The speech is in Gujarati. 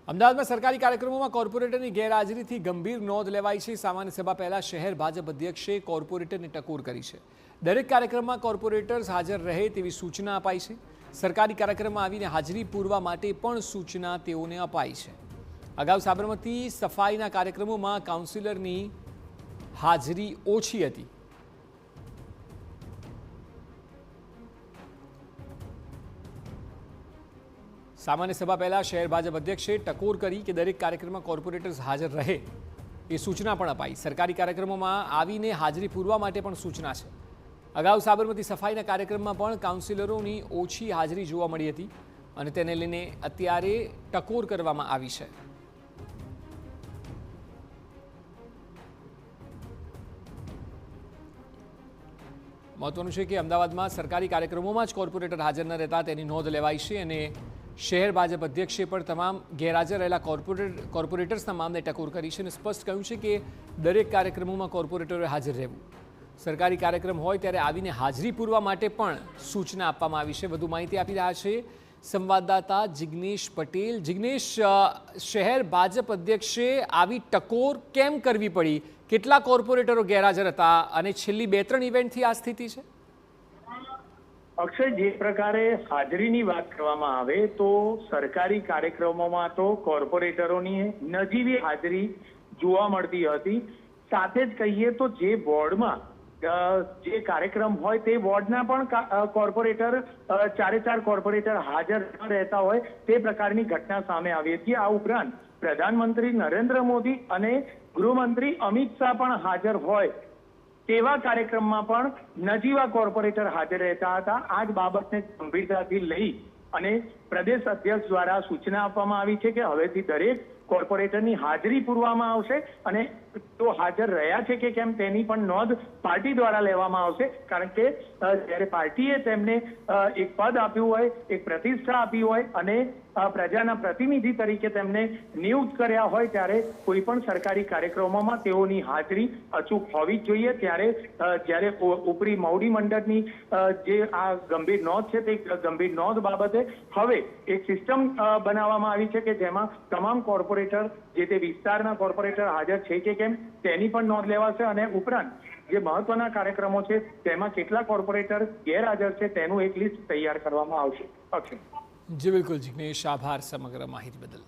અમદાવાદમાં સરકારી કાર્યક્રમોમાં કોર્પોરેટરની ગેરહાજરીથી ગંભીર નોંધ લેવાઈ છે। સામાન્ય સભા પહેલા શહેર ભાજપ અધ્યક્ષે કોર્પોરેટરની ટકોર કરી છે। દરેક કાર્યક્રમમાં કોર્પોરેટર્સ હાજર રહે તેવી સૂચના અપાઈ છે। સરકારી કાર્યક્રમમાં આવીને હાજરી પૂરવા માટે પણ સૂચના તેઓને અપાઈ છે। અગાઉ સાબરમતી સફાઈના કાર્યક્રમોમાં કાઉન્સિલરની હાજરી ઓછી હતી। सामान्य सभा पहला शहर भाजप अध्यक्षे टकोर करी कि दरेक कार्यक्रम में कोर्पोरेटर्स हाजर रहे ए सूचना पण अपाई। सरकारी कार्यक्रमों में आवीने हाजरी पूरवा माटे पण सूचना है। अगाऊ साबरमती सफाईना कार्यक्रमों पण काउंसिलरोनी ओછી हाजरी जोवा मळी हती अने तेने लईने अत्यारे टकोर करवामां आवी छे। महत्वनुं छे कि अमदावादमां सरकारी कार्यक्रमों ज कोर्पोरेटर हाजर न रहता तेनी नोंध लेवाई छे अने शहर भाजप अध्यक्षे पर तमाम गैरहाजर रहेला कोर्पोरेटर्सना मामले टकोर करी छे अने स्पष्ट कह्युं छे कि दरेक कार्यक्रमों कोर्पोरेटरोए हाजर रहेवुं। सरकारी कार्यक्रम होय त्यारे आवीने हाजरी पूरवा माटे पण सूचना आपवामां आवी छे। વધુ माहिती आपी रह्या छे संवाददाता जिग्नेश पटेल। जिग्नेश, शहर भाजप अध्यक्षे आवी टकोर केम करवी पड़ी? કેટલા કોર્પોરેટરો ગેરહાજર હતા અને છેલ્લી 2-3 ઇવેન્ટથી આ સ્થિતિ છે? અક્ષય, જે પ્રકારે હાજરીની વાત કરવામાં આવે તો સરકારી કાર્યક્રમોમાં તો કોર્પોરેટરોની નજીવી હાજરી જોવા મળતી હતી। સાથે જ કહીએ તો જે વોર્ડમાં જે કાર્યક્રમ હોય તે વોર્ડના પણ કોર્પોરેટર 4 કોર્પોરેટર હાજર ન રહેતા હોય તે પ્રકારની ઘટના સામે આવી હતી। આ ઉપરાંત પ્રધાનમંત્રી નરેન્દ્ર મોદી અને ગૃહમંત્રી અમિત શાહ પણ હાજર હોય તેવા કાર્યક્રમમાં પણ નજીવા કોર્પોરેટર હાજર રહેતા હતા। આ જ બાબતને ગંભીરતાથી લઈ અને પ્રદેશ અધ્યક્ષ દ્વારા સૂચના આપવામાં આવી છે કે હવેથી દરેક કોર્પોરેટરની હાજરી પૂરવામાં આવશે અને તો હાજર રહ્યા છે કે કેમ તેની પણ નોંધ પાર્ટી દ્વારા લેવામાં આવશે। કારણ કે જ્યારે પાર્ટીએ તેમને એક પદ આપ્યું હોય, એક પ્રતિષ્ઠા આપી હોય અને પ્રજાના પ્રતિનિધિ તરીકે તેમને નિયુક્ત કર્યા હોય ત્યારે કોઈ પણ સરકારી કાર્યક્રમોમાં તેઓની હાજરી અચૂક હોવી જ જોઈએ। ત્યારે જ્યારે ઉપરી મોવડી મંડળની જે આ ગંભીર નોંધ છે તે ગંભીર નોંધ બાબતે હવે એક સિસ્ટમ બનાવવામાં આવી છે કે જેમાં તમામ કોર્પોરેટર જે તે વિસ્તારના કોર્પોરેટર હાજર છે કે કેમ તેની પણ નોંધ લેવાશે અને ઉપરાંત જે મહત્વના કાર્યક્રમો છે તેમાં કેટલા કોર્પોરેટર ગેરહાજર છે તેનું એક લિસ્ટ તૈયાર કરવામાં આવશે। અક્ષય जी बिल्कुल जिग्नेश, आभार समग्र माहिती बदल।